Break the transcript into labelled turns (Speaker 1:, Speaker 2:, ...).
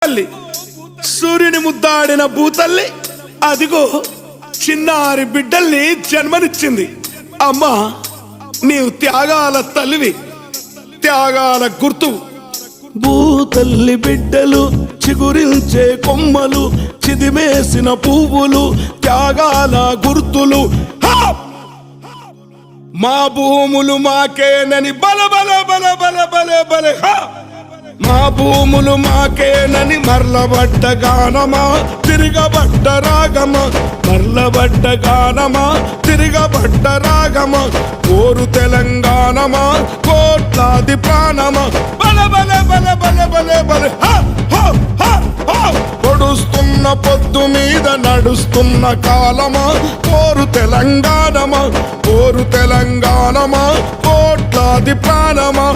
Speaker 1: తల్లి, సూర్యుని ముద్దాడిన భూతల్లి అదిగో చిన్నారి బిడ్డల్ని జన్మనిచ్చింది. అమ్మా, నీవు త్యాగాల తల్లివి, త్యాగాల గుర్తు.
Speaker 2: భూతల్లి బిడ్డలు చిగురించే కొమ్మలు, చిదిమేసిన పువ్వులు, త్యాగాల గుర్తులు.
Speaker 1: మా భూములు మాకేనని బల బల బల బల బల బల. మా భూములు మాకేనని మర్లబడ్డ గానమా, తిరగబడ్డ రాగమా, మర్లబడ్డ గానమా, తిరగబడ్డ రాగమా. కోరు తెలంగాణమా, కోట్లాది ప్రాణమా, బల బల బల బల బల బల. పొడుస్తున్న పొద్దు మీద నడుస్తున్న కాలమా, కోరు తెలంగాణమా, కోరు తెలంగాణమా, కోట్లాది ప్రాణమా.